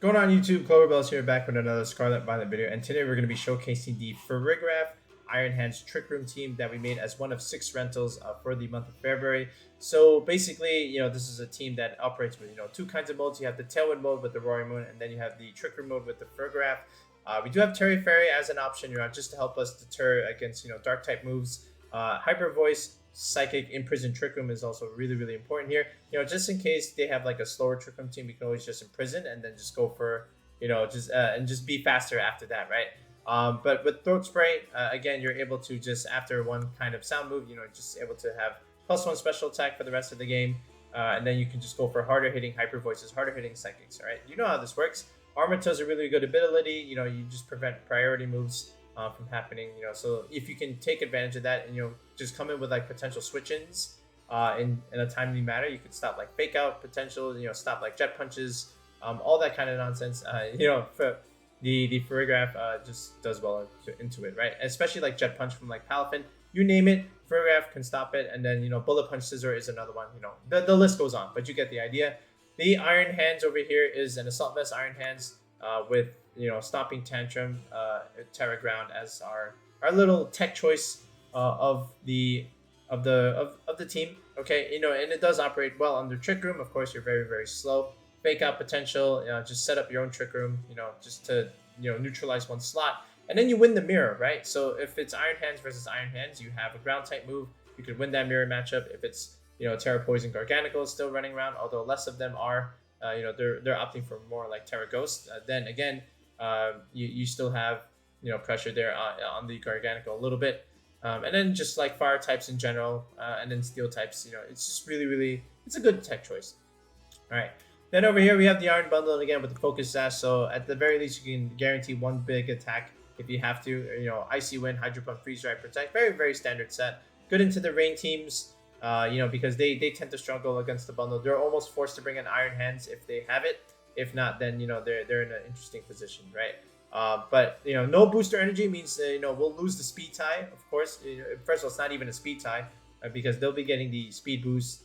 What's going on YouTube? Cloverbell's here back with another Scarlet Violet video, and today we're going to be showcasing the Farigiraf Iron Hands Trick Room team that we made as one of 6 rentals for the month of February. So basically, this is a team that operates with 2 kinds of modes. You have the Tailwind mode with the Roaring Moon, and then you have the Trick Room mode with the Farigiraf. We do have Terry Fairy as an option, just to help us deter against dark type moves. Hyper Voice, Psychic, Imprison, Trick Room is also really important here. Just in case they have like a slower Trick Room team, we can always just Imprison and then just go for just be faster after that, right? But with Throat Spray, again, you're able to just after one kind of sound move, just able to have +1 special attack for the rest of the game, and then you can just go for harder hitting Hyper Voices, harder hitting Psychics. All right, you know how this works. Armarouge is a really good ability. You just prevent priority moves from happening. So if you can take advantage of that and just come in with like potential switch-ins in a timely manner, you could stop like fake out potential. Stop like jet punches, all that kind of nonsense. For the Farigiraf just does well into it, right? Especially like jet punch from like Palafin, you name it, Farigiraf can stop it. And then bullet punch scissor is another one. The list goes on, but you get the idea. The Iron Hands over here is an Assault Vest Iron Hands with Stomping Tantrum, Terra Ground as our little tech choice of the team. Okay, and it does operate well under Trick Room. Of course, you're very slow. Fake out potential. Just set up your own Trick Room. Just to neutralize one slot, and then you win the mirror, right? So if it's Iron Hands versus Iron Hands, you have a ground type move. You could win that mirror matchup. If it's Terra Poison Garganical is still running around, although less of them are. They're opting for more like Terra Ghost. Then again, you still have pressure there on the Garganical a little bit, and then just like fire types in general, and then steel types. It's just really it's a good tech choice. All right. Then over here we have the Iron Bundle, and again with the Focus Sash. So at the very least, you can guarantee one big attack if you have to. Icy Wind, Hydro Pump, Freeze Dry, Protect. Very standard set. Good into the rain teams. Because they tend to struggle against the bundle. They're almost forced to bring in Iron Hands if they have it. If not, then they're in an interesting position, right? But no booster energy means we'll lose the speed tie. Of course, first of all, it's not even a speed tie because they'll be getting the speed boost.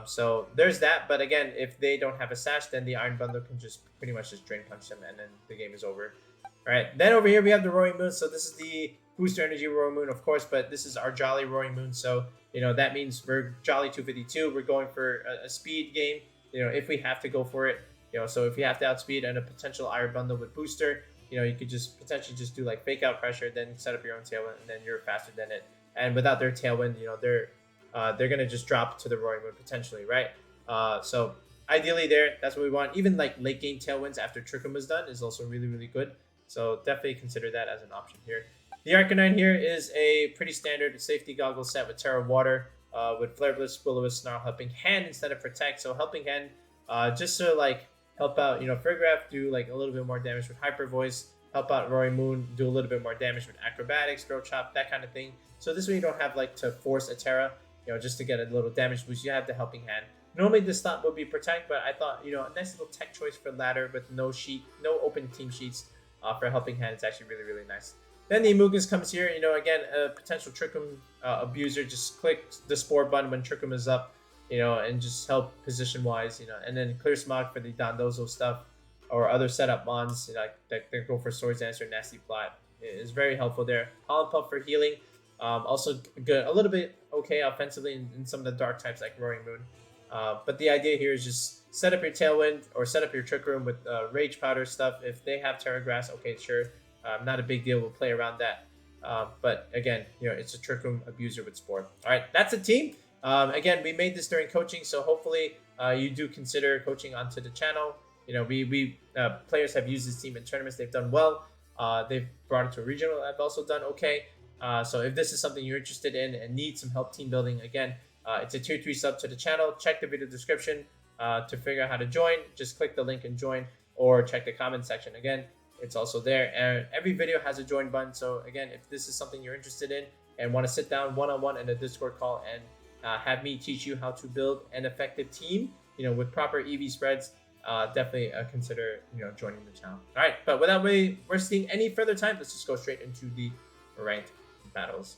So there's that. But again, if they don't have a sash, then the Iron Bundle can just pretty much just drain punch them, and then the game is over. All right. Then over here we have the Roaring Moon. So this is the booster energy Roaring Moon, of course, but this is our Jolly Roaring Moon. So that means we're Jolly 252. We're going for a speed game. If we have to go for it. So if you have to outspeed and a potential Iron Bundle with booster, you could just potentially just do like fake out pressure, then set up your own Tailwind, and then you're faster than it. And without their Tailwind, they're gonna just drop to the Roaring Moon potentially, right? So ideally that's what we want. Even like late game Tailwinds after Trick Room is done is also really good. So definitely consider that as an option here. The Arcanine here is a pretty standard safety goggle set with Terra Water, with Flare Blitz, Will-O-Wisp, Snarl, Helping Hand instead of Protect. So Helping Hand, just to like help out, Farigiraf, do like a little bit more damage with Hyper Voice, help out Roaring Moon, do a little bit more damage with Acrobatics, Throat Chop, that kind of thing. So this way you don't have like to force a Terra, just to get a little damage boost. You have the Helping Hand. Normally this slot would be Protect, but I thought, a nice little tech choice for ladder with no open team sheets for Helping Hand. It's actually really nice. Then the Amoongus comes here. Again, a potential Trick Room abuser. Just click the Spore button when Trick Room is up, and just help position-wise, And then Clear Smog for the Dondozo stuff or other setup mons, that go for Swords Dance or Nasty Plot. It is very helpful there. Pollen Puff for healing. Also good, a little bit okay offensively in some of the dark types like Roaring Moon. But the idea here is just set up your Tailwind or set up your Trick Room with Rage Powder stuff. If they have Terra Grass, okay, sure. Not a big deal. We'll play around that. But again, it's a Trick Room abuser with Spore. All right, that's a team. Again, we made this during coaching, so hopefully you do consider coaching onto the channel. We players have used this team in tournaments. They've done well. They've brought it to a regional. I've also done okay. So if this is something you're interested in and need some help team building, again, it's a tier 3 sub to the channel. Check the video description to figure out how to join. Just click the link and join, or check the comment section. Again, it's also there, and every video has a join button. So again, if this is something you're interested in and want to sit down one-on-one in a Discord call and have me teach you how to build an effective team, with proper EV spreads, definitely consider joining the channel. All right, but without wasting any further time, let's just go straight into the ranked battles.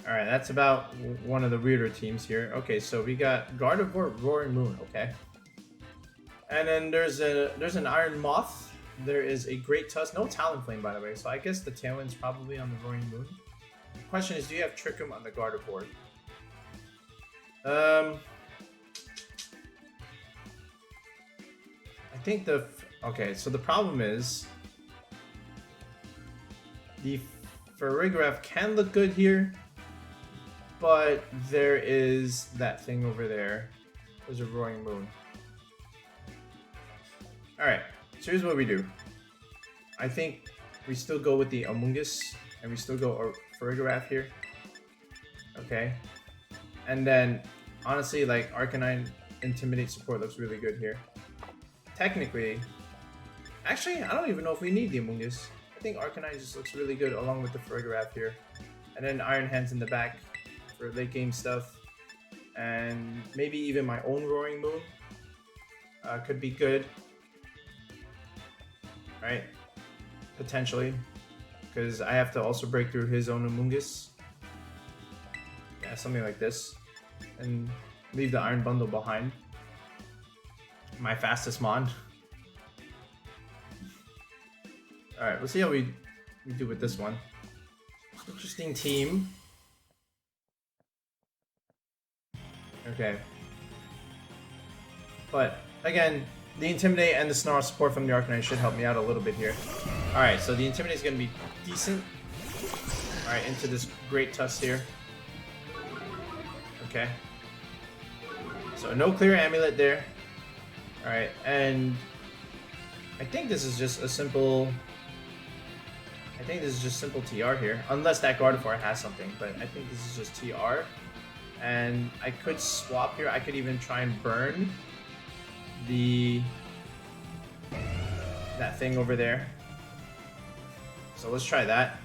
All right, that's about one of the weirder teams here. Okay, so we got Gardevoir, Roaring Moon. Okay, And then there's an Iron Moth. There is a Great Tusk. No Talonflame, by the way. So I guess the Tailwind's probably on the Roaring Moon. The question is, do you have Trick Room on the Gardevoir? I think okay, so the problem is the Farigiraf can look good here, but there is that thing over there. There's a Roaring Moon. Alright, so here's what we do. I think we still go with the Amoongus, and we still go Farigiraf here. Okay. And then, honestly, like, Arcanine Intimidate support looks really good here. Technically, actually, I don't even know if we need the Amoongus. I think Arcanine just looks really good along with the Farigiraf here. And then Iron Hands in the back for late game stuff. And maybe even my own Roaring Moon could be good. Right? Potentially. Because I have to also break through his own Amoongus. Yeah, something like this. And leave the Iron Bundle behind. My fastest Mon. Alright, we'll see how we do with this one. Interesting team. Okay. But, again, the Intimidate and the Snarl support from the Arcanine should help me out a little bit here. Alright, so the Intimidate is going to be decent. Alright, into this Great Tusk here. Okay. So no clear Amulet there. Alright, and I think this is just a simple... I think this is just simple TR here. Unless that Gardevoir has something, but I think this is just TR. And I could swap here. I could even try and burn that thing over there. So let's try that.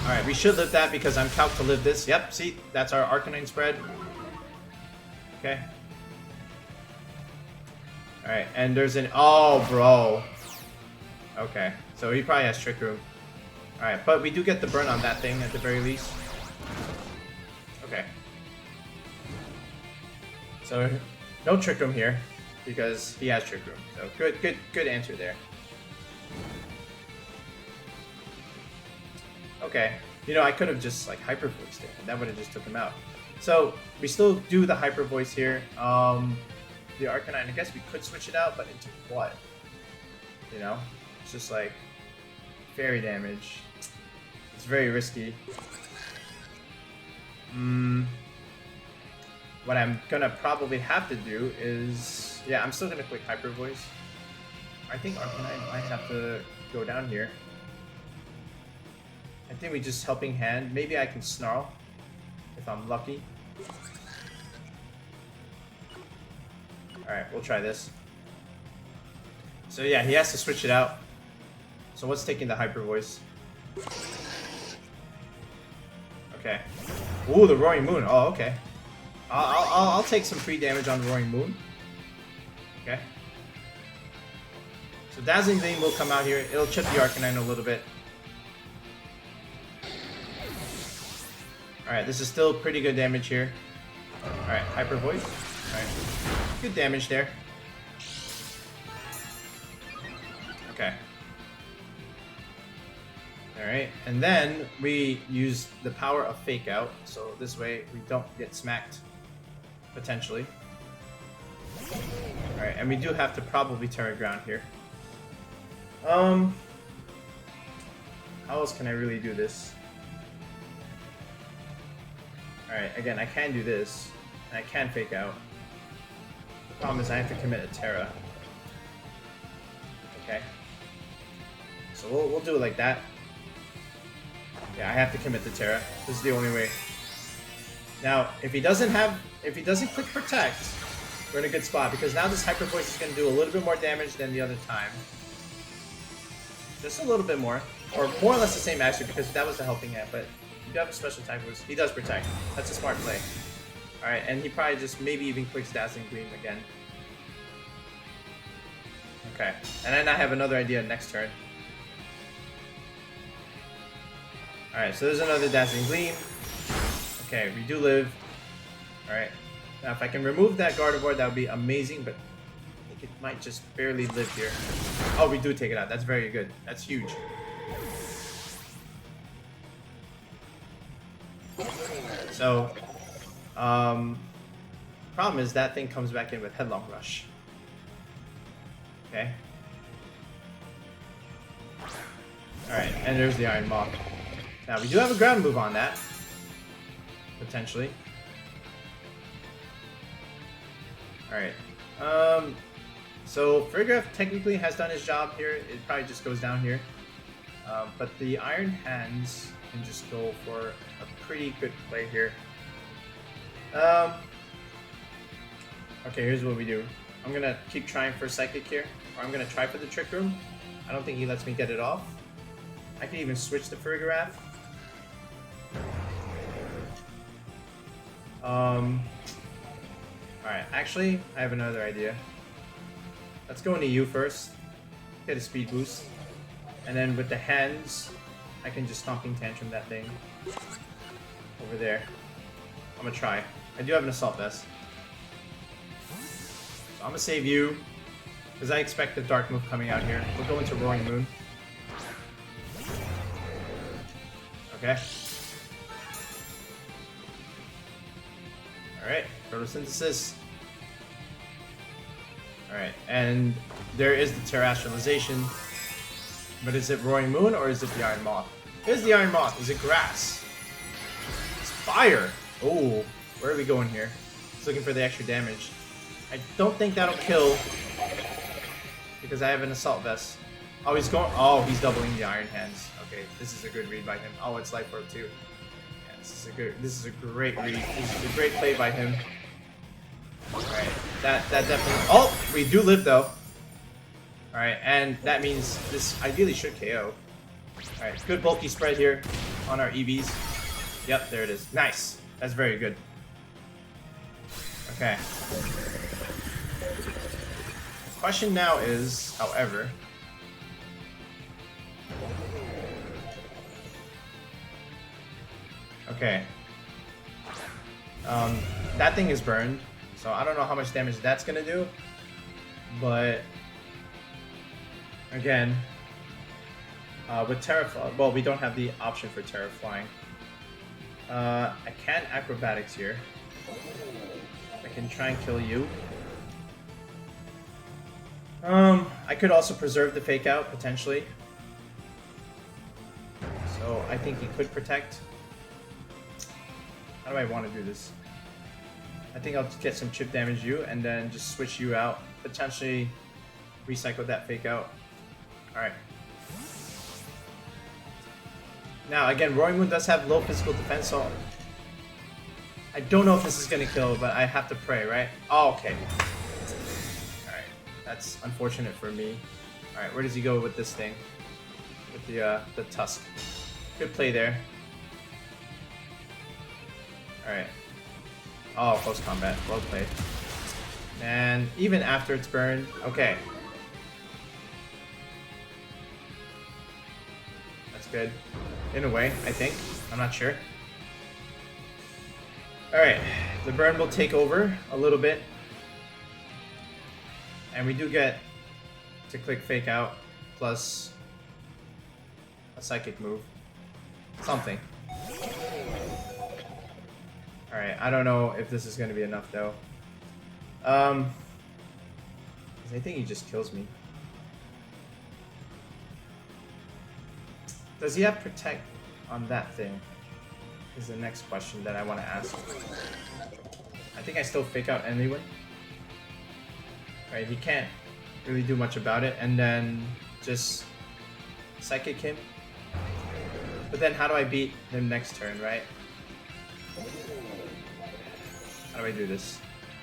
Alright, we should live that because I'm calced to live this. Yep, see, that's our Arcanine spread. Okay. Alright, and there's an... Oh, bro. Okay, so he probably has Trick Room. Alright, but we do get the burn on that thing at the very least. Okay. So, no Trick Room here, because he has Trick Room. So, good answer there. Okay. You know, I could have just, like, Hyper Voiced it, and that would have just took him out. So, we still do the Hyper Voice here. The Arcanine, I guess we could switch it out, but into what? You know? It's just, like, fairy damage. It's very risky. What I'm gonna probably have to do is... Yeah, I'm still gonna click Hyper Voice. I think Arcanine might have to go down here. I think we just Helping Hand. Maybe I can Snarl if I'm lucky. Alright, we'll try this. So yeah, he has to switch it out. So what's taking the Hyper Voice? Okay. Ooh, the Roaring Moon. Oh, okay. I'll take some free damage on the Roaring Moon. Okay. So Dazzling Gleam will come out here. It'll chip the Arcanine a little bit. Alright, this is still pretty good damage here. Alright, Hyper Voice. Alright. Good damage there. Okay. Alright, and then we use the power of Fake Out, so this way we don't get smacked, potentially. Alright, and we do have to probably Terra Ground here. How else can I really do this? Alright, again, I can do this, and I can Fake Out. The problem is I have to commit a Terra. Okay. So we'll do it like that. Yeah, I have to commit the Terra. This is the only way. Now, if he doesn't click Protect, we're in a good spot, because now this Hyper Voice is going to do a little bit more damage than the other time. Just a little bit more. Or more or less the same actually, because that was the Helping Hand, but you do have a special type boost. He does Protect. That's a smart play. Alright, and he probably just maybe even clicks Dazzling Gleam again. Okay, and then I have another idea next turn. Alright, so there's another Dazzling Gleam. Okay, we do live. Alright. Now, if I can remove that Gardevoir, that would be amazing, but I think it might just barely live here. Oh, we do take it out. That's very good. That's huge. So, problem is that thing comes back in with Headlong Rush. Okay. Alright, and there's the Iron Moth. Now, we do have a ground move on that. Potentially. Alright. So, Farigiraf technically has done his job here. It probably just goes down here. But the Iron Hands can just go for a pretty good play here. Okay, here's what we do. I'm gonna keep trying for Psychic here. Or I'm gonna try for the Trick Room. I don't think he lets me get it off. I can even switch the Farigiraf. Alright, actually, I have another idea. Let's go into you first. Get a speed boost. And then with the hands, I can just Stomping Tantrum that thing. Over there. I'm gonna try. I do have an Assault Vest. So I'm gonna save you. Because I expect the Dark move coming out here. We'll go into Roaring Moon. Okay. Alright, photosynthesis. Alright, and there is the Terrestrialization. But is it Roaring Moon or is it the Iron Moth? Here's the Iron Moth. Is it grass? It's fire! Oh, where are we going here? Just looking for the extra damage. I don't think that'll kill. Because I have an Assault Vest. Oh, he's going. Oh, he's doubling the Iron Hands. Okay, this is a good read by him. Oh, it's Life Orb too. Yeah, this is a great read. This is a great play by him. Alright, that definitely. Oh, we do live though. Alright, and that means this ideally should KO. Alright, good bulky spread here on our EVs. Yep, there it is. Nice. That's very good. Okay. The question now is, however, okay. That thing is burned, so I don't know how much damage that's gonna do, but again, with Terrafly, well, we don't have the option for Terraflying. I can Acrobatics here. I can try and kill you. I could also preserve the Fake Out, potentially. So, I think he could protect. How do I want to do this? I think I'll get some chip damage you, and then just switch you out. Potentially recycle that Fake Out. Alright. Now, again, Roaring Moon does have low physical defense, so I don't know if this is going to kill, but I have to pray, right? Oh, okay. Alright. That's unfortunate for me. Alright, where does he go with this thing? With the Tusk. Good play there. Alright. Oh, close combat. Well played. And even after it's burned, okay. That's good. In a way, I think. I'm not sure. Alright. The burn will take over a little bit. And we do get to click Fake Out plus a Psychic move. Something. Alright, I don't know if this is going to be enough though. I think he just kills me. Does he have Protect on that thing? Is the next question that I want to ask. I think I still Fake Out anyway. Alright, he can't really do much about it, and then just Psychic him. But then how do I beat him next turn, right? How do I do this?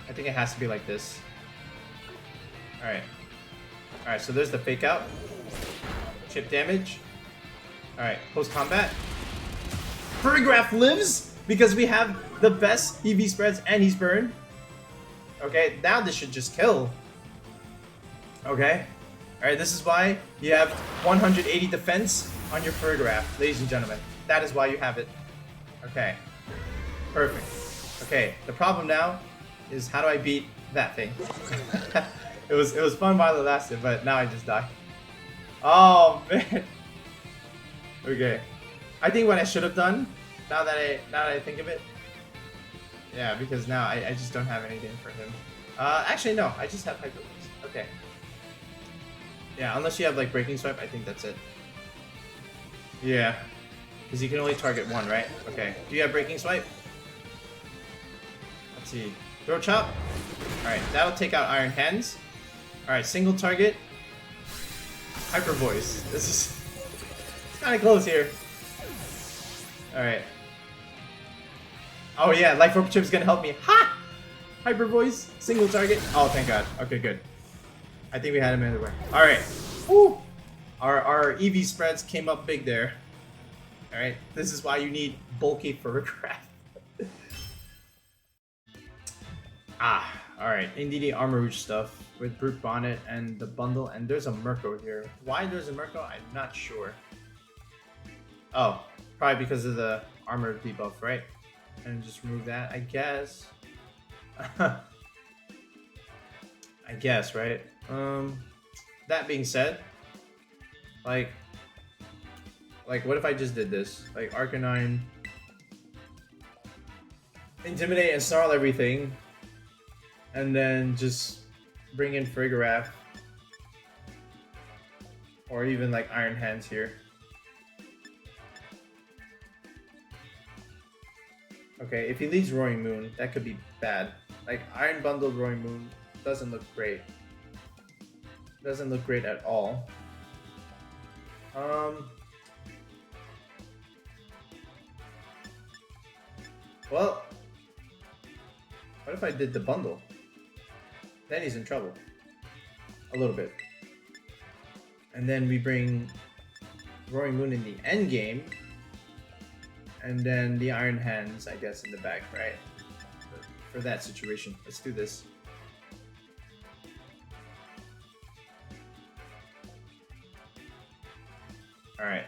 I think it has to be like this. Alright. Alright, so there's the Fake Out. Chip damage. Alright, post combat. Farigiraf lives because we have the best EV spreads and he's burned. Okay, now this should just kill. Okay. Alright, this is why you have 180 defense on your Farigiraf, ladies and gentlemen. That is why you have it. Okay. Perfect. Okay, the problem now is how do I beat that thing? it was fun while it lasted, but now I just die. Oh man. Okay. I think what I should have done, now that I think of it. Yeah, because now I just don't have anything for him. Actually no, I just have Hyper Voice. Okay. Yeah, unless you have like Breaking Swipe, I think that's it. Yeah. Because you can only target one, right? Okay. Do you have Breaking Swipe? Let's see. Throw Chop. Alright, that'll take out Iron Hands. Alright, single target. Hyper Voice. This is kind of close here. Alright. Oh yeah, Life Orb Chip is gonna help me. Ha! Hyper Voice, single target. Oh, thank God. Okay, good. I think we had him anyway. Alright. Woo! Our EV spreads came up big there. Alright, this is why you need bulky Farigiraf. Alright. Indeedee Armarouge stuff with Brute Bonnett and the bundle, and there's a Murkrow here. Why there's a Murkrow, I'm not sure. Oh, probably because of the armor debuff, right? And just remove that, I guess. I guess, right? That being said, like what if I just did this? Like Arcanine, Intimidate and Snarl everything, and then just bring in Farigiraf, or even like Iron Hands here. Okay, if he leads Roaring Moon, that could be bad. Like Iron Bundled Roaring Moon doesn't look great. Doesn't look great at all. Well, what if I did the bundle? Then he's in trouble. A little bit. And then we bring Roaring Moon in the end game. And then the Iron Hands, I guess, in the back, right? For that situation. Let's do this. Alright.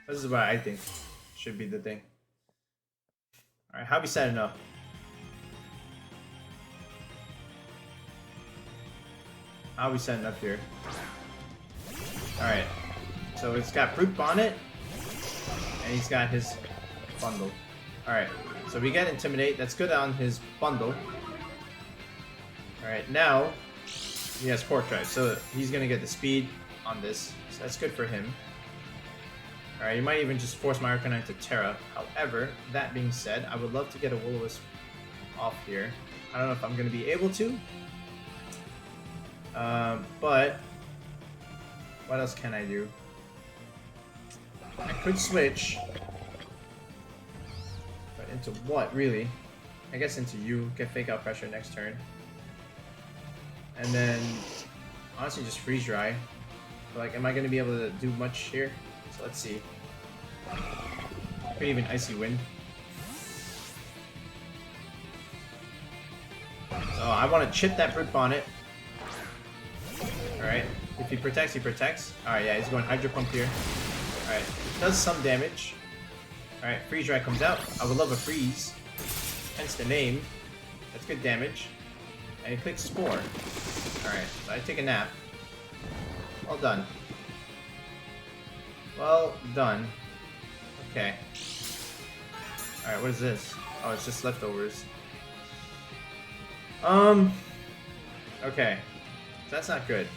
This is what I think should be the thing. Alright, how we setting up? How we setting up here? Alright. So it's got Brute Bonnett. And he's got his bundle. Alright, so we get Intimidate. That's good on his bundle. Alright, now he has Quark Drive, so he's gonna get the speed on this. So that's good for him. Alright, you might even just force my Arcanine to Terra. However, that being said, I would love to get a Will-O-Wisp off here. I don't know if I'm gonna be able to. But what else can I do? I could switch, but into what, really? I guess into you, get Fake Out Pressure next turn. And then, honestly, just Freeze Dry. But like, am I going to be able to do much here? So let's see. Could even Icy Wind. So I want to chip that Brute Bonnett. Alright, if he protects, he protects. Alright, yeah, he's going Hydro Pump here. Alright, it does some damage. Alright, Freeze Dry comes out. I would love a freeze. Hence the name. That's good damage. And he clicks Spore. Alright, so I take a nap. Well done. Well done. Okay. Alright, what is this? Oh, it's just leftovers. Okay. So that's not good.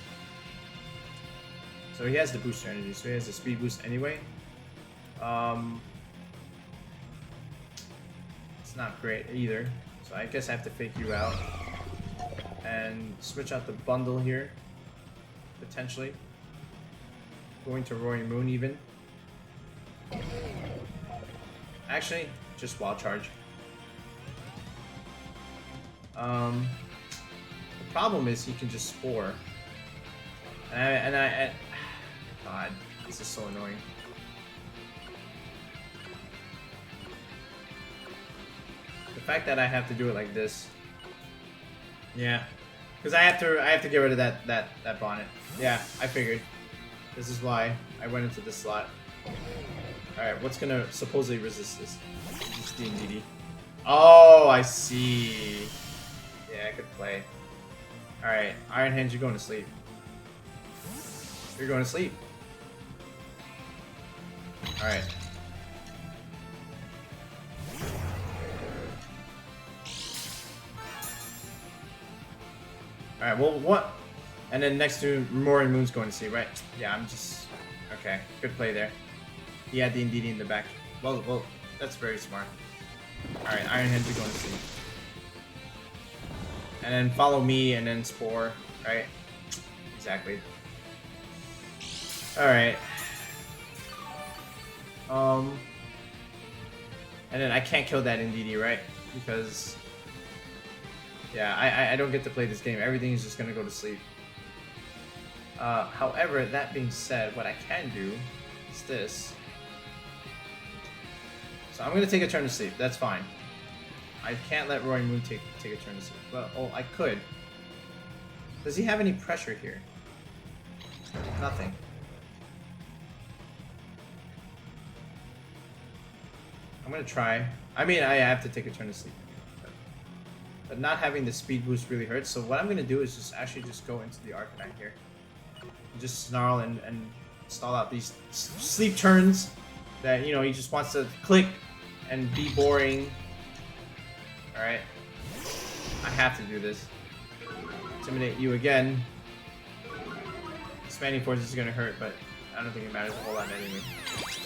So he has the booster energy, so he has the speed boost anyway. It's not great either. So I guess I have to fake you out. And switch out the bundle here. Potentially. Going to Roaring Moon even. Actually, just Wild Charge. The problem is he can just Spore. And God, this is so annoying. The fact that I have to do it like this. Yeah. Because I have to get rid of that Bonnett. Yeah, I figured. This is why I went into this slot. Alright, what's gonna supposedly resist this? It's the Indeedee. Oh, I see. Yeah, good play. Alright, Iron Hands, you're going to sleep. You're going to sleep. Alright. Alright, well, what? And then next to Roaring Moon's going to sleep, right? Yeah, I'm just... Okay, good play there. He had the Indeedee in the back. Well, that's very smart. Alright, Iron Hands, you're going to sleep. And then follow me, and then Spore, right? Exactly. Alright. And then I can't kill that Indeedee, right? Because... Yeah, I don't get to play this game. Everything is just gonna go to sleep. However, that being said, what I can do is this. So I'm gonna take a turn to sleep. That's fine. I can't let Roaring Moon take a turn to sleep. Well, oh, I could. Does he have any pressure here? Nothing. I'm gonna try. I mean, I have to take a turn to sleep. But not having the speed boost really hurts. So what I'm gonna do is just actually go into the Arcanine here. And just snarl and stall out these sleep turns that, you know, he just wants to click and be boring. Alright. I have to do this. Intimidate you again. Expanding Force is gonna hurt, but I don't think it matters a whole lot anyway.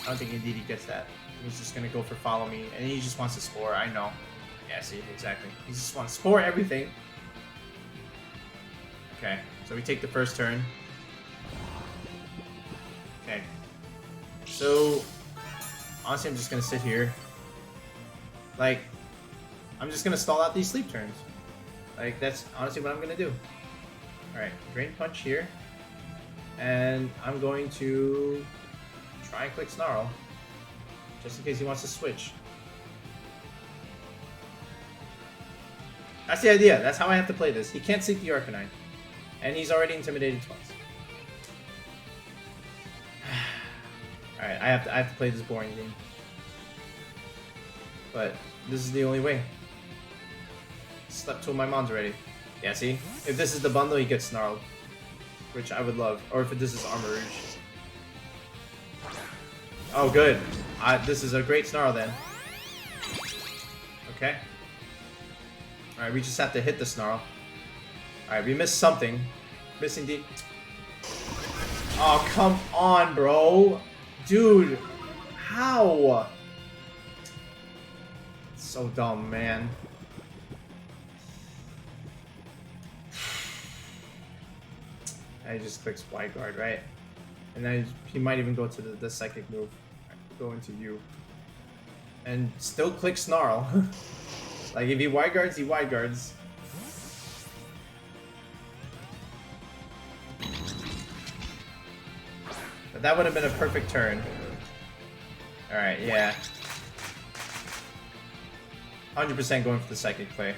I don't think Indeedee gets that. He's just gonna go for Follow Me, and he just wants to Spore, I know. Yeah, see, exactly. He just wants to Spore everything. Okay, so we take the first turn. Okay. So, honestly, I'm just gonna sit here. Like, I'm just gonna stall out these sleep turns. Like, that's honestly what I'm gonna do. Alright, Drain Punch here. And I'm going to try and click Snarl. Just in case he wants to switch. That's the idea. That's how I have to play this. He can't seek the Arcanine. And he's already intimidated twice. Alright, I have to play this boring game. But this is the only way. Slept two of my mons already. Yeah, see? If this is the bundle, he gets Snarled. Which I would love. Or if this is Armarouge. Oh, good. This is a great Snarl then. Okay. Alright, we just have to hit the Snarl. Alright, we missed something. Missing D. Oh, come on, bro. Dude. How? So dumb, man. I just clicks Wide Guard, right? And then he might even go to the Psychic move. Go into you. And still click Snarl. Like, if he Wide Guards, he Wide Guards. But that would have been a perfect turn. Alright, yeah. 100% going for the Psychic play.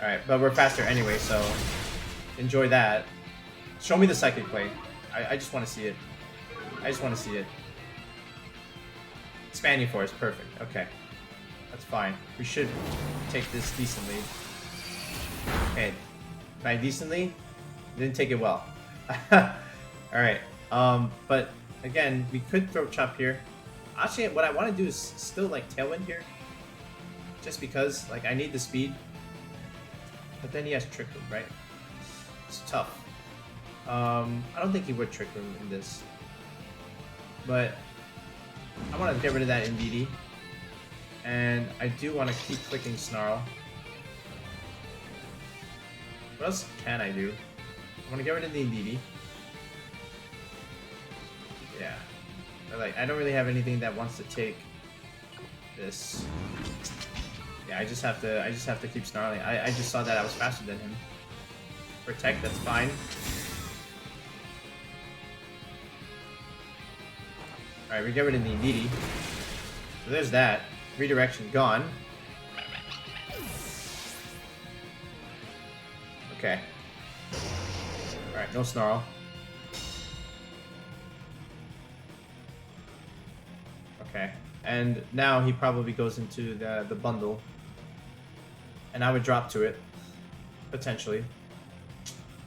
Alright, but we're faster anyway, so enjoy that. Show me the Psychic play. I just want to see it. I just want to see it. Expanding Force, perfect. Okay. That's fine. We should take this decently. Okay. By decently, didn't take it well. Alright. But again, we could Throat Chop here. Actually, what I want to do is still like Tailwind here. Just because, like, I need the speed. But then he has Trick Room, right? It's tough. I don't think he would Trick Room in this. But I want to get rid of that Indeedee. And I do want to keep clicking Snarl. What else can I do? I want to get rid of the Indeedee. Yeah. But like, I don't really have anything that wants to take this. Yeah, I just have to keep snarling. I just saw that I was faster than him. Protect, that's fine. Alright, we get rid of the Indeedee. So there's that. Redirection gone. Okay. Alright, no Snarl. Okay. And now he probably goes into the bundle. and I would drop to it, potentially.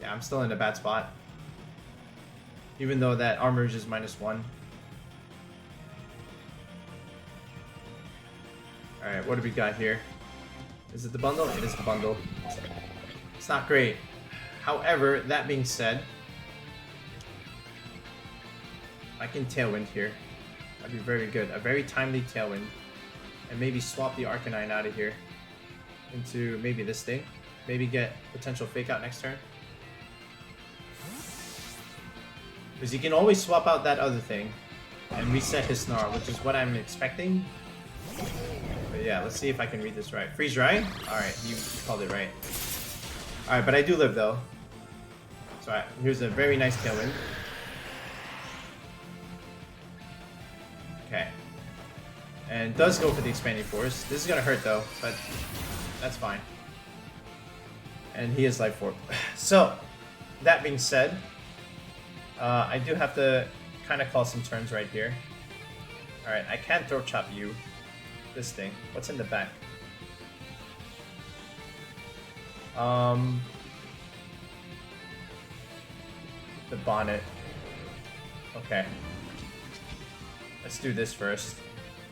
Yeah, I'm still in a bad spot. Even though that Armarouge is -1. Alright, what do we got here? Is it the bundle? It is the bundle. It's not great. However, that being said, I can Tailwind here. That'd be very good. A very timely Tailwind. And maybe swap the Arcanine out of here into maybe this thing. Maybe get potential Fake Out next turn. Because you can always swap out that other thing and reset his Snarl, which is what I'm expecting. But yeah, let's see if I can read this right. Freeze Dry? Alright, you called it right. Alright, but I do live though. So here's a very nice Tailwind. Okay. And does go for the Expanding Force. This is gonna hurt though, but that's fine. And he is Life Orb. So, that being said, I do have to kind of call some turns right here. Alright, I can Throat Chop you. This thing. What's in the back? The Bonnett. Okay. Let's do this first.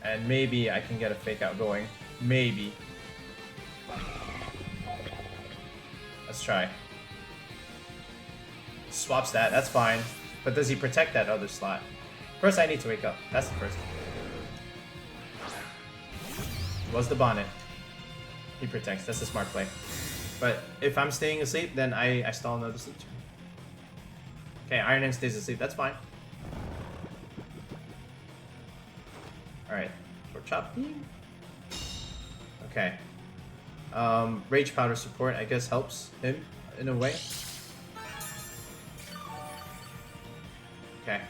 And maybe I can get a Fake Out going. Maybe. Let's try. Swaps that, that's fine. But does he protect that other slot? First I need to wake up. That's the first. Was the Bonnett. He protects, that's a smart play. But if I'm staying asleep, then I stall another sleep turn. Okay, Iron Hand stays asleep, that's fine. Alright, for Chop Beam. Okay. Rage Powder support, I guess, helps him in a way. Okay.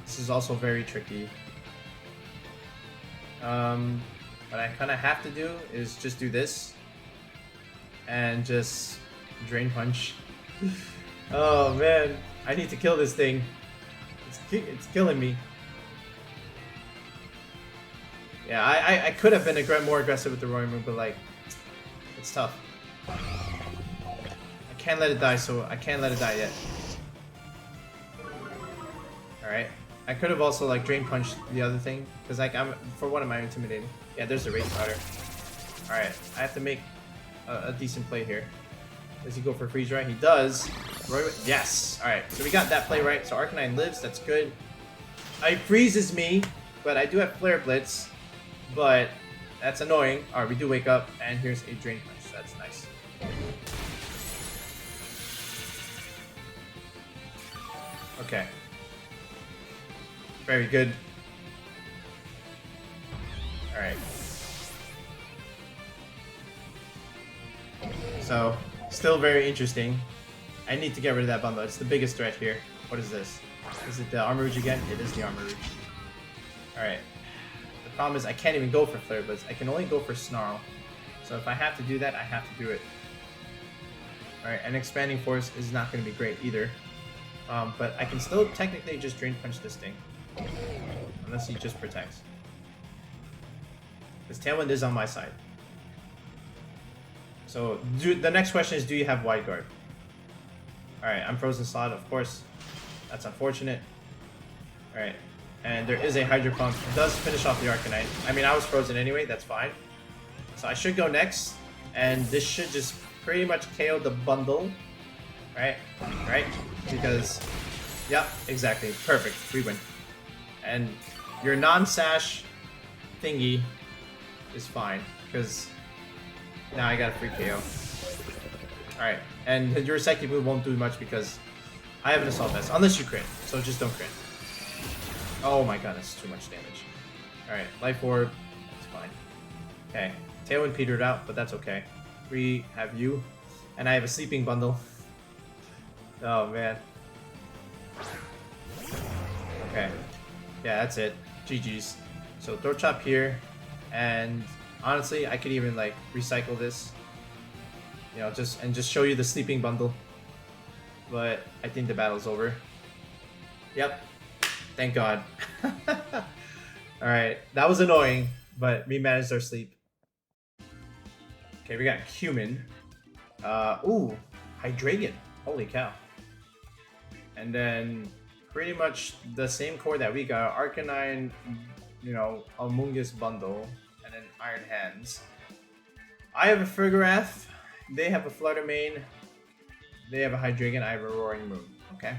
This is also very tricky. What I kind of have to do is just do this and just Drain Punch. Oh man, I need to kill this thing. It's killing me. Yeah, I could have been more aggressive with the Roaring Moon, but like, it's tough. I can't let it die, so I can't let it die yet. Alright. I could have also like Drain Punched the other thing, because like for what am I intimidating? Yeah, there's the Rage Powder. Alright, I have to make a decent play here. Does he go for Freeze Dry? He does. Yes! Alright, so we got that play right. So Arcanine lives, that's good. It freezes me, but I do have Flare Blitz. But that's annoying. Alright, we do wake up, and here's a Drain Punch. That's nice. Okay. Very good. Alright. So, still very interesting. I need to get rid of that bundle. It's the biggest threat here. What is this? Is it the Armarouge again? It is the Armarouge. Alright. The problem is I can't even go for Flare Blitz. I can only go for Snarl. So if I have to do that, I have to do it. Alright, and Expanding Force is not going to be great either. But I can still technically just Drain Punch this thing. Unless he just protects. Because Tailwind is on my side. So the next question is, do you have Wide Guard? Alright, I'm Frozen Slot, of course. That's unfortunate. Alright. And there is a Hydro Pump. It does finish off the Arcanine. I mean, I was frozen anyway, that's fine. So I should go next. And this should just pretty much KO the bundle. Right? Right? Because, yeah, exactly. Perfect. We win. And your non-sash thingy is fine. Because now I got a free KO. Alright. And your Psychic move won't do much because I have an Assault Vest. Unless you crit. So just don't crit. Oh my god, that's too much damage. Alright, Life Orb. That's fine. Okay. Tailwind petered out, but that's okay. We have you. And I have a Sleeping Bundle. Oh man. Okay. Yeah, that's it. GG's. So Throat Chop here. And honestly, I could even like recycle this. You know, just show you the Sleeping Bundle. But I think the battle's over. Yep. Thank God. Alright, that was annoying. but we managed our sleep. Okay, we got human. Ooh, Hydreigon. Holy cow. And then pretty much the same core that we got, Arcanine, you know, Amoongus bundle, and then Iron Hands. I have a Farigiraf, they have a Flutter main, they have a Hydreigon, I have a Roaring Moon. Okay.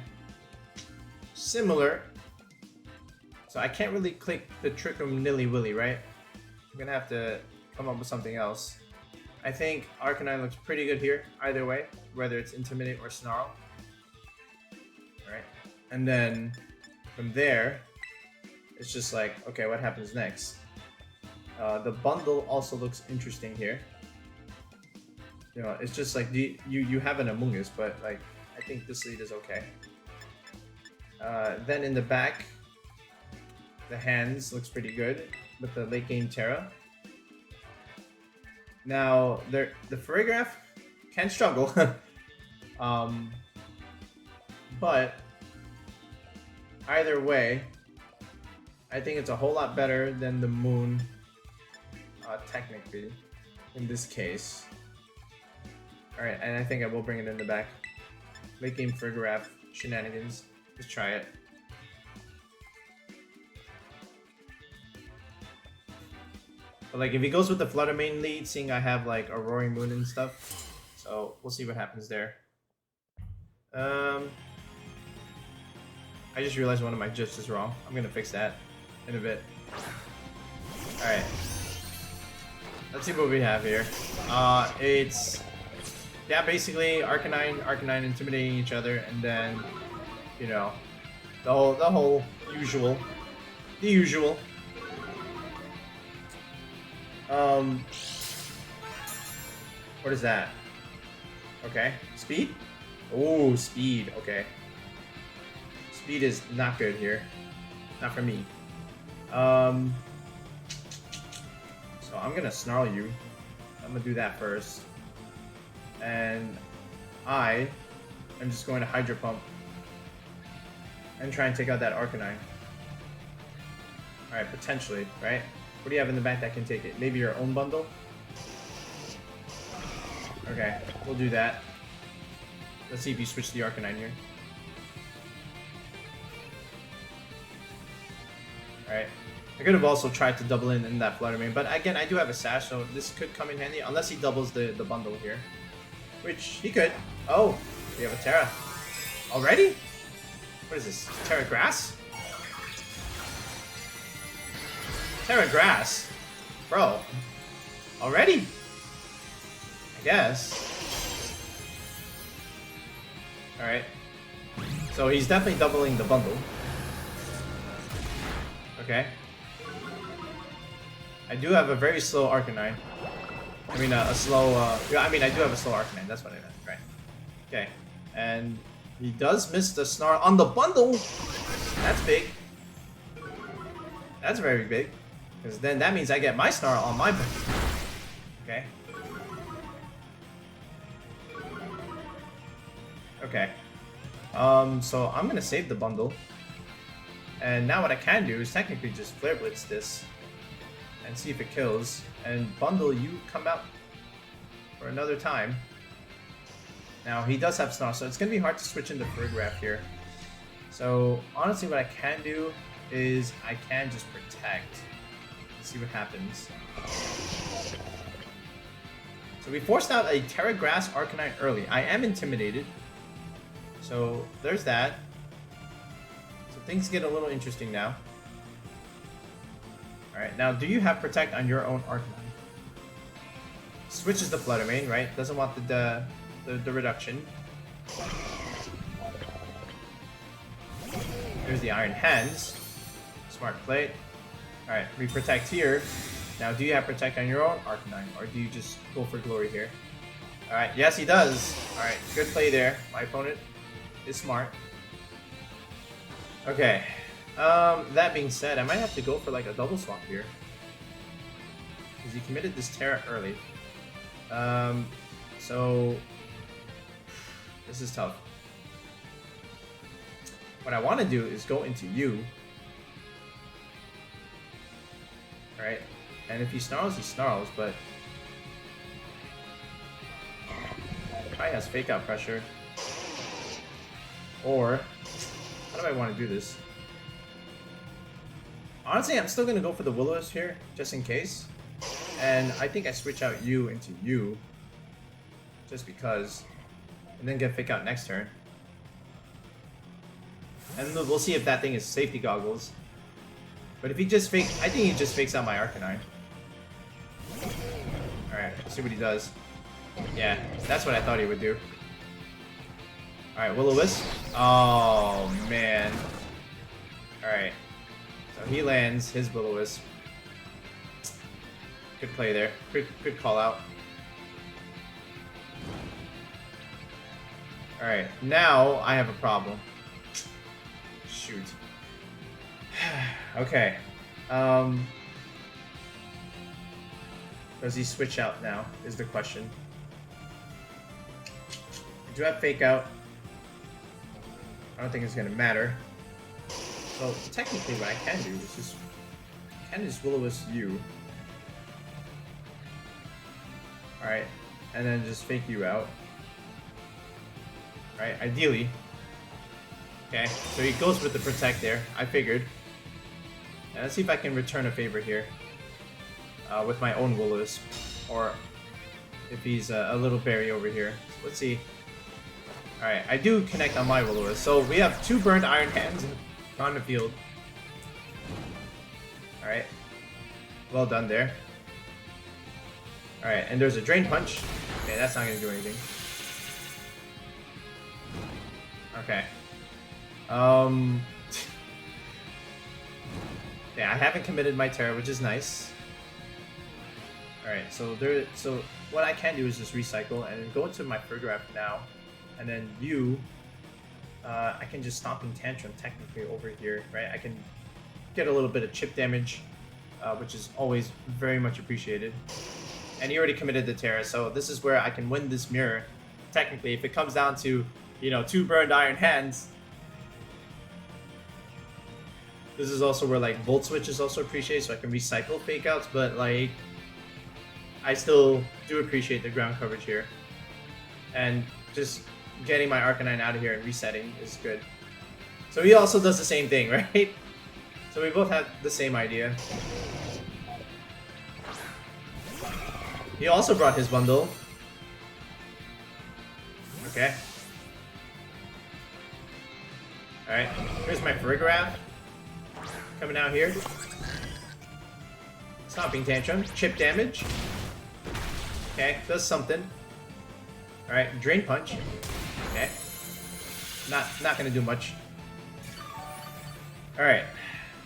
Similar. So I can't really click the Trick Room nilly-willy, right? I'm gonna have to come up with something else. I think Arcanine looks pretty good here, either way, whether it's Intimidate or Snarl. Alright. And then from there, it's just like, okay, what happens next? The bundle also looks interesting here. You know, it's just like you have an Amoongus, but like I think this lead is okay. Then in the back, the hands looks pretty good with the late game Terra. Now the Farigiraf can struggle, but either way, I think it's a whole lot better than the Moon. Technically, in this case. Alright, and I think I will bring it in the back. Late game Farigiraf shenanigans. Let's try it. But like if he goes with the Flutter main lead, seeing I have like a Roaring Moon and stuff. So we'll see what happens there. I just realized one of my GIFs is wrong. I'm gonna fix that in a bit. Alright. Let's see what we have here. It's basically Arcanine intimidating each other, and then you know the whole usual, the usual. What is that? Okay, speed. Oh, speed. Okay, speed is not good here, not for me. So I'm gonna snarl you. I'm gonna do that first. And I am just going to Hydro Pump and try and take out that Arcanine. Alright, potentially, right? What do you have in the back that can take it? Maybe your own bundle? Okay, we'll do that. Let's see if you switch the Arcanine here. Alright. I could have also tried to double in that Flutter main, but again, I do have a Sash, so this could come in handy, unless he doubles the bundle here. Which he could. Oh, we have a Terra. Already? What is this? Terra Grass? Terra Grass? Bro. Already? I guess. Alright. So he's definitely doubling the bundle. Okay. I do have a very slow Arcanine. I mean, a slow, yeah, I mean, I do have a slow Arcanine, that's what I meant, right? Okay, and he does miss the Snarl on the bundle! That's big. That's very big. Because then that means I get my Snarl on my bundle. Okay. Okay. So I'm gonna save the bundle. And now what I can do is technically just Flare Blitz this. And see if it kills. And bundle, you come out for another time. Now he does have Snarl, so it's gonna be hard to switch into Farigiraf here. So honestly, what I can do is I can just protect. See what happens. So we forced out a Terra Grass Arcanine early. I am intimidated. So there's that. So things get a little interesting now. Alright, now do you have Protect on your own Arcanine? Switches the Flutter main, right? Doesn't want the reduction. There's the Iron Hands. Smart play. Alright, we Protect here. Now do you have Protect on your own Arcanine? Or do you just go for Glory here? Alright, yes he does. Alright, good play there. My opponent is smart. Okay. That being said, I might have to go for like a double swap here. Because he committed this Terra early. So this is tough. What I want to do is go into you. Right? And if he snarls, but probably has fake out pressure. Or how do I want to do this? Honestly, I'm still gonna go for the Will-O-Wisp here, just in case. And I think I switch out you into you, just because, and then get fake out next turn. And we'll see if that thing is safety goggles. But if he just fakes, I think he just fakes out my Arcanine. Alright, see what he does. Yeah, that's what I thought he would do. Alright, Will-O-Wisp. Oh, man. Alright. So he lands his Will-O-Wisp. Good play there. Good call out. Alright, now I have a problem. Shoot. Okay. Does he switch out now, is the question. I do have fake out. I don't think it's gonna matter. So technically what I can do is just Will-O-Wisp you. Alright, and then just fake you out. Right, ideally. Okay, so he goes with the Protect there, I figured. And let's see if I can return a favor here. With my own Will-O-Wisp. Or if he's a little berry over here. So let's see. Alright, I do connect on my Will-O-Wisp. So we have 2 burned Iron Hands on the field. Alright. Well done there. Alright, and there's a Drain Punch. Okay, that's not going to do anything. Okay. Yeah, I haven't committed my Terra, which is nice. Alright, so what I can do is just recycle and go into my Farigiraf now. And then you, I can just Stomping Tantrum technically over here, right? I can get a little bit of chip damage, which is always very much appreciated. And he already committed the Terra, so this is where I can win this mirror. Technically, if it comes down to, you know, 2 burned Iron Hands. This is also where, like, Volt Switch is also appreciated, so I can recycle fake outs, but, like, I still do appreciate the ground coverage here. And just getting my Arcanine out of here and resetting is good. So he also does the same thing, right? So we both have the same idea. He also brought his bundle. Okay. Alright, here's my Farigiraf. Coming out here. Stomping Tantrum. Chip damage. Okay, does something. Alright, Drain Punch. Okay. Not gonna do much. Alright.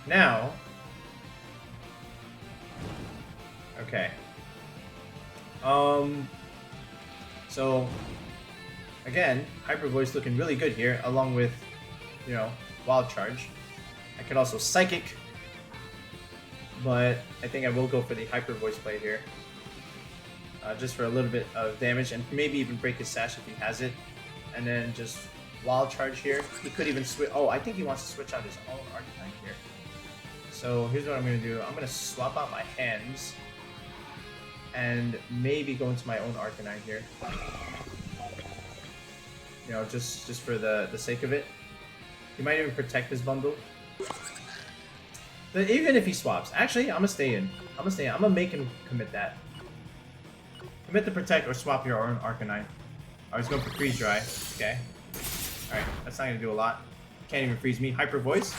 Now. Okay. So again, Hyper Voice looking really good here, along with, you know, Wild Charge. I could also Psychic, but I think I will go for the Hyper Voice play here. Just for a little bit of damage, and maybe even break his Sash if he has it. And then just Wild Charge here. He could even switch. Oh, I think he wants to switch out his own Arcanine here. So here's what I'm going to do. I'm going to swap out my hands. And maybe go into my own Arcanine here. You know, just for the sake of it. He might even protect his bundle. But even if he swaps, actually, I'm gonna stay in. I'm gonna make him commit that. Commit the Protect or swap your own Arcanine. Oh, he's going for Freeze Dry. Okay. Alright, that's not gonna do a lot. Can't even freeze me. Hyper Voice.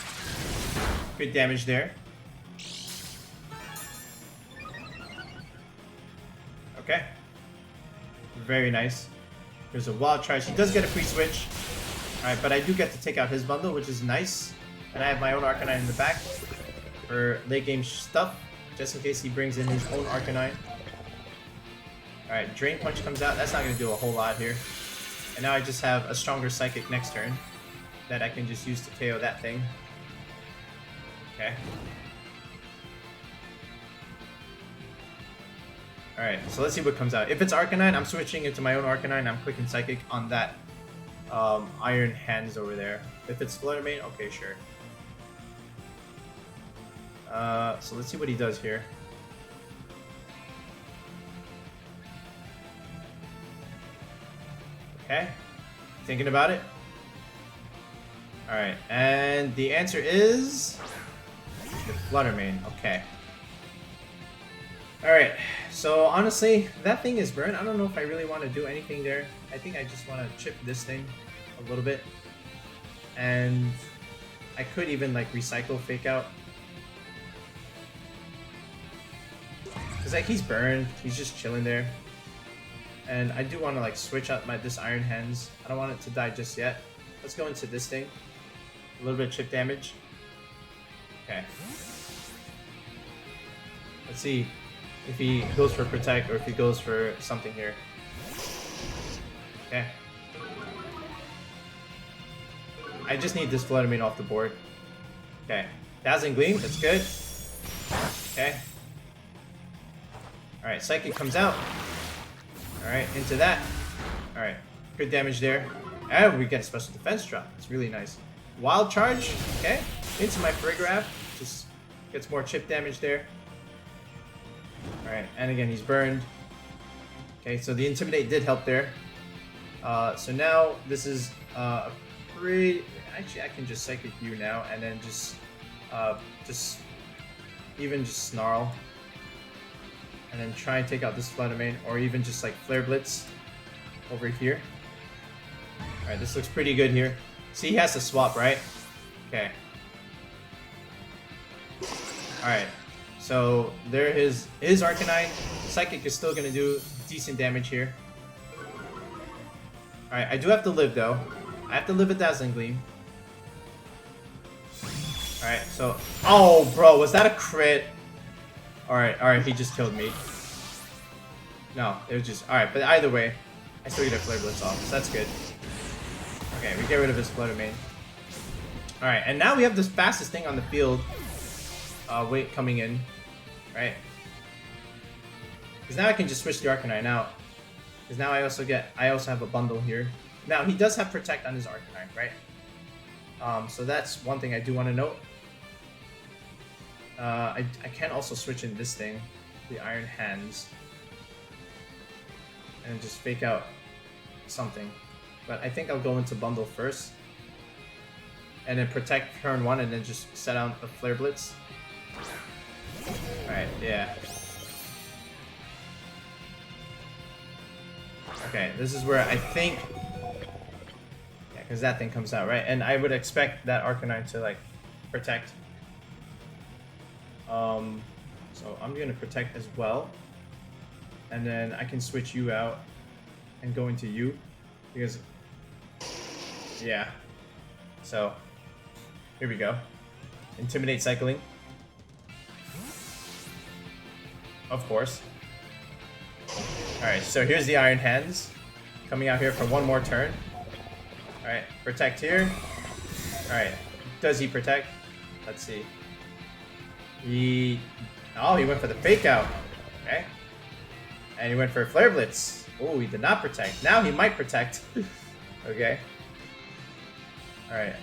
Good damage there. Okay. Very nice. There's a Wild Charge. He does get a free switch. Alright, but I do get to take out his bundle, which is nice. And I have my own Arcanine in the back for late game stuff, just in case he brings in his own Arcanine. Alright, Drain Punch comes out. That's not going to do a whole lot here. And now I just have a stronger Psychic next turn that I can just use to KO that thing. Okay. Alright, so let's see what comes out. If it's Arcanine, I'm switching into my own Arcanine. I'm clicking Psychic on that Iron Hands over there. If it's Flutter main, okay, sure. So let's see what he does here. Okay. Thinking about it. Alright, and the answer is the Flutter main. Okay. Alright, so honestly, that thing is burned. I don't know if I really want to do anything there. I think I just want to chip this thing a little bit. And I could even like recycle Fake Out. Because like he's burned, he's just chilling there. And I do want to like switch out this Iron Hands. I don't want it to die just yet. Let's go into this thing. A little bit of chip damage. Okay. Let's see if he goes for Protect or if he goes for something here. Okay. I just need this Flutter main off the board. Okay. Dazzling Gleam, that's good. Okay. Alright, Psychic comes out. Alright, into that. Alright, good damage there. And we get a special defense drop. It's really nice. Wild Charge, okay. Into my Farigiraf. Just gets more chip damage there. Alright, and again, he's burned. Okay, so the Intimidate did help there. So now, this is a pretty... Actually, I can just Psychic you now, and then just Snarl. And then try and take out this Flutter main, or even just like Flare Blitz over here. Alright, this looks pretty good here. See, he has to swap, right? Okay. Alright, so there his Arcanine. Psychic is still gonna do decent damage here. Alright, I do have to live though. I have to live with Dazzling Gleam. Alright, so... Oh, bro, was that a crit? Alright, he just killed me. No, it was just... Alright, but either way, I still get a Flare Blitz off, so that's good. Okay, we get rid of his Flutter main. Alright, and now we have the fastest thing on the field. Wait, coming in. Right? Because now I can just switch the Arcanine out. Because now I also have a bundle here. Now, he does have Protect on his Arcanine, right? So that's one thing I do want to note. I can also switch in this thing, the Iron Hands, and just Fake Out something. But I think I'll go into bundle first, and then Protect turn 1, and then just set out a Flare Blitz. Alright, yeah. Okay, this is where I think... Yeah, because that thing comes out, right? And I would expect that Arcanine to, like, Protect. So I'm gonna Protect as well, and then I can switch you out and go into you, because yeah. So here we go. Intimidate cycling, of course. All right, so here's the Iron Hands coming out here for one more turn. All right, Protect here. All right, does he Protect? Let's see. He went for the Fake Out. Okay. And he went for a Flare Blitz. Oh, he did not Protect. Now he might Protect. Okay. Alright,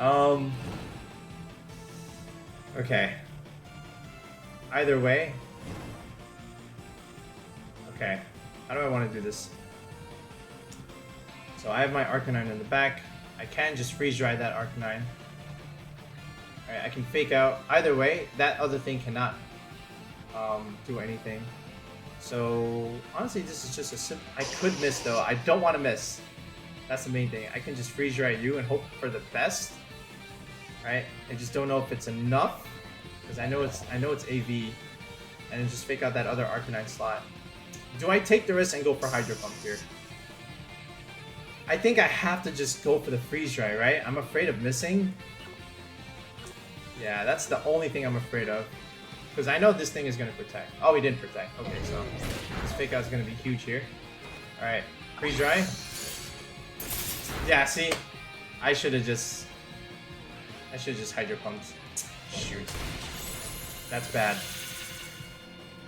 okay. Either way. Okay. How do I want to do this? So I have my Arcanine in the back. I can just Freeze Dry that Arcanine. Alright, I can Fake Out. Either way, that other thing cannot do anything. So, honestly, this is just a simple... I could miss, though. I don't want to miss. That's the main thing. I can just Freeze Dry you and hope for the best. Right? I just don't know if it's enough. Because I know it's AV. And then just Fake Out that other Arcanine slot. Do I take the risk and go for Hydro Pump here? I think I have to just go for the Freeze Dry, right? I'm afraid of missing. Yeah, that's the only thing I'm afraid of. Because I know this thing is going to Protect. Oh, he didn't Protect. Okay, so this Fake Out is going to be huge here. Alright, Freeze Dry. Yeah, see? I should have just Hydro Pumped. Shoot. That's bad.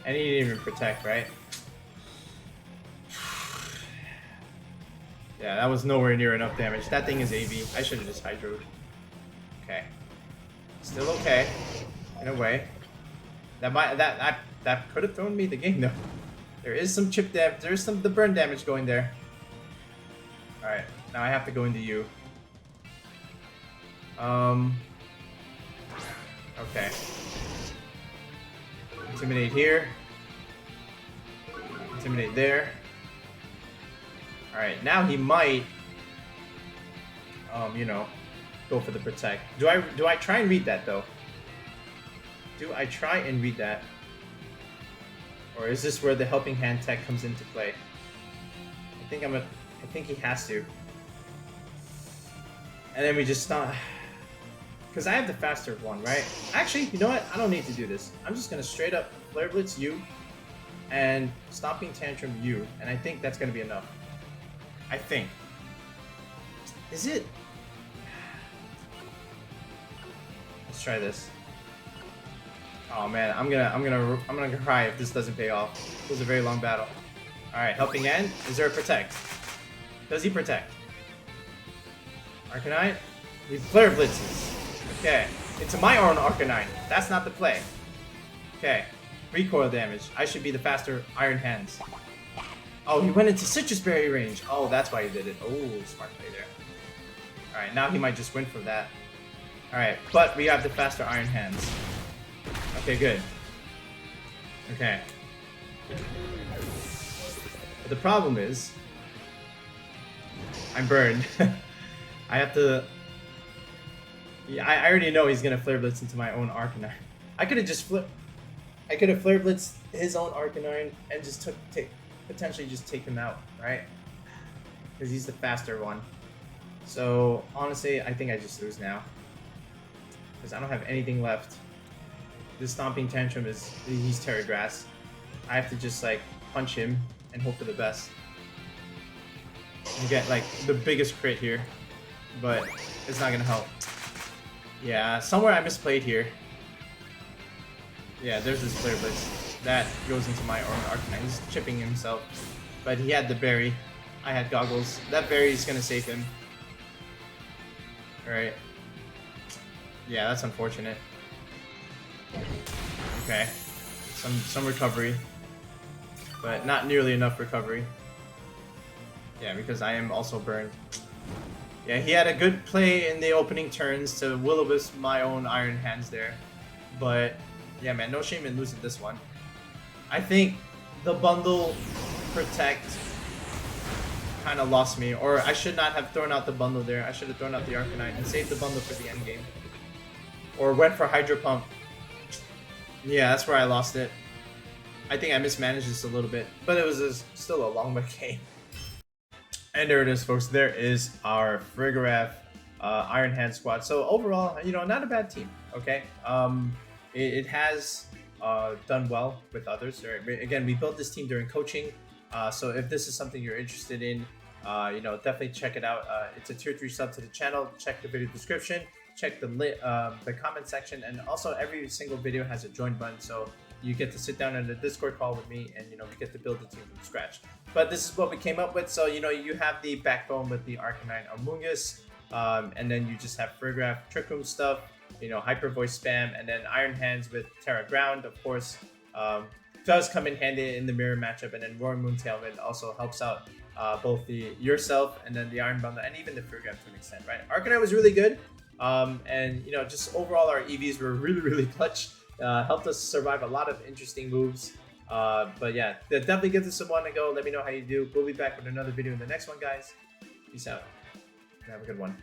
And he didn't even Protect, right? Yeah, that was nowhere near enough damage. That thing is AV. I should have just Hydroed. Okay. Still okay, in a way. That could have thrown me the game though. There is some chip damage. There's the burn damage going there. Alright, now I have to go into you. Okay. Intimidate here. Intimidate there. Alright, now he might you know, go for the protect. Do I try and read that though? Do I try and read that? Or is this where the helping hand tech comes into play? I think he has to. And then we just stop. Because I have the faster one, right? Actually, you know what? I don't need to do this. I'm just going to straight up Flare Blitz you and Stomping Tantrum you. And I think that's going to be enough. I think. Is it? Let's try this. Oh man, I'm gonna cry if this doesn't pay off. It was a very long battle. Alright, helping hand. Is there a protect? Does he protect? Arcanine? We Flare Blitzes. Okay. Into my own Arcanine. That's not the play. Okay. Recoil damage. I should be the faster Iron Hands. Oh, he went into Citrus Berry range. Oh, that's why he did it. Oh, smart play there. Alright, now he might just win for that. Alright, but we have the faster Iron Hands. Okay, good. Okay. But the problem is, I'm burned. I have to... Yeah, I already know he's gonna Flare Blitz into my own Arcanine. I could have just I could have Flare Blitzed his own Arcanine and just potentially just take him out, right? Because he's the faster one. So honestly, I think I just lose now. Because I don't have anything left. This Stomping Tantrum he's Terra Grass. I have to just like punch him and hope for the best. And get like the biggest crit here. But it's not gonna help. Yeah, somewhere I misplayed here. Yeah, there's this Flare Blitz. That goes into my Arcanine. He's chipping himself. But he had the berry. I had goggles. That berry is gonna save him. Alright. Yeah, that's unfortunate. Okay. Some recovery. But not nearly enough recovery. Yeah, because I am also burned. Yeah, he had a good play in the opening turns to will-o-wisp my own Iron Hands there. But, yeah man, no shame in losing this one. I think the bundle protect kind of lost me. Or I should not have thrown out the bundle there. I should have thrown out the Arcanine and saved the bundle for the end game. Or went for Hydro Pump. Yeah, that's where I lost it. I think I mismanaged this a little bit. But it was still a long game. And there it is, folks. There is our Farigiraf Iron Hand squad. So overall, you know, not a bad team. Okay. It has done well with others. Again, we built this team during coaching. So if this is something you're interested in, you know, definitely check it out. It's a tier 3 sub to the channel. Check the video description. Check the comment section, and also every single video has a join button, so you get to sit down in a Discord call with me, and you know, we get to build the team from scratch. But this is what we came up with. So you know, you have the backbone with the Arcanine Amoongus, and then you just have Farigiraf Trick Room stuff, you know, Hyper Voice spam, and then Iron Hands with Terra Ground, of course, does come in handy in the mirror matchup, and then Roaring Moon Tailwind also helps out both yourself and then the Iron Bundle, and even the Farigiraf to an extent, right? Arcanine was really good. And you know, just overall our EVs were really clutch. Helped us survive a lot of interesting moves. But yeah, definitely give this one a go. Let me know how you do. We'll be back with another video in the next one, guys. Peace out. Have a good one.